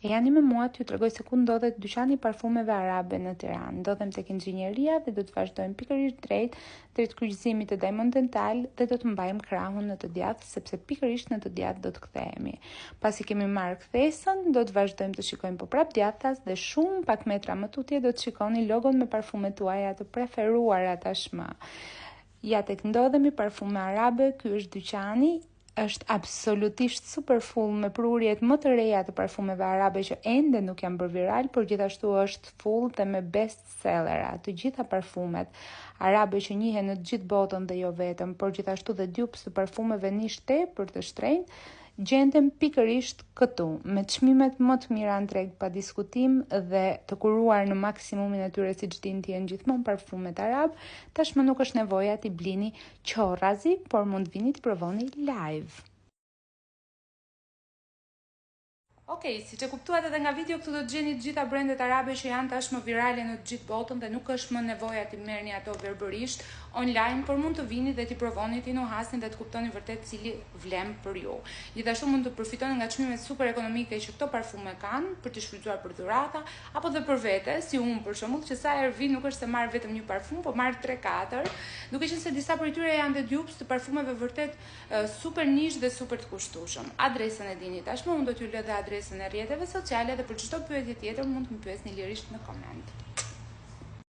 E jani me mua t'ju tregoj se ku ndodhet dyqani i parfumeve arabe në Tiranë. Ndodhem tek inxhinieria dhe do të vazhdojmë pikërisht drejt kryqëzimit të Diamond Dental dhe do të mbajmë krahun në të djathtë sepse pikërisht në të djathtë do të kthehemi. Pasi kemi marrë kthesën, do të vazhdojmë të shikojmë po prap djathtas dhe shumë pak metra më tutje do të shikoni logon me parfumet tuaja të preferuara tashmë. Ja tek ndodhemi parfume arabe, ky është dyqani. Është absolutisht super full me prurjet më të reja të parfumeve arabe që ende nuk janë bërë viral, por gjithashtu është full dhe me best sellera. Të gjitha parfumet arabe që njihen në të gjithë botën dhe jo vetëm, por gjithashtu dhe dupes të parfumeve niche tepër të shtrenjtë, gjenden pikërisht këtu, me çmimet më të mira në treg pa diskutim dhe të kuruar në maksimumin e tyre siç dinë të jenë gjithmonë parfumet arab. Tashmë nuk është nevoja t'i blini qorrazi, por mund vini të provoni live. Okej, siç e kuptuat edhe nga video, këtu do të gjeni të gjitha brendet arabe që janë tashmë virale në të gjithë botën dhe nuk është më nevoja t'i merrni ato verbërisht online, por mund të vini dhe t'i provoni, t'i nuhasni dhe të kuptoni vërtet cili vlen për ju. Gjithashtu mund të përfitoni nga çmimet super ekonomike që këto parfume kanë për të shfrytzuar për dhurata apo dhe për vete, si unë për shembull, që sa herë vi nuk është se marr vetëm një parfum, por marr 3-4, duke qenë se disa prej tyre janë dhe dupes të parfumeve vërtet super niche dhe super të kushtueshëm. Adresën e dini tashmë, unë do t'ju lë dhe adresën e rrjeteve sociale dhe për çdo pyetje tjetër mund të më pyesni lirisht në koment.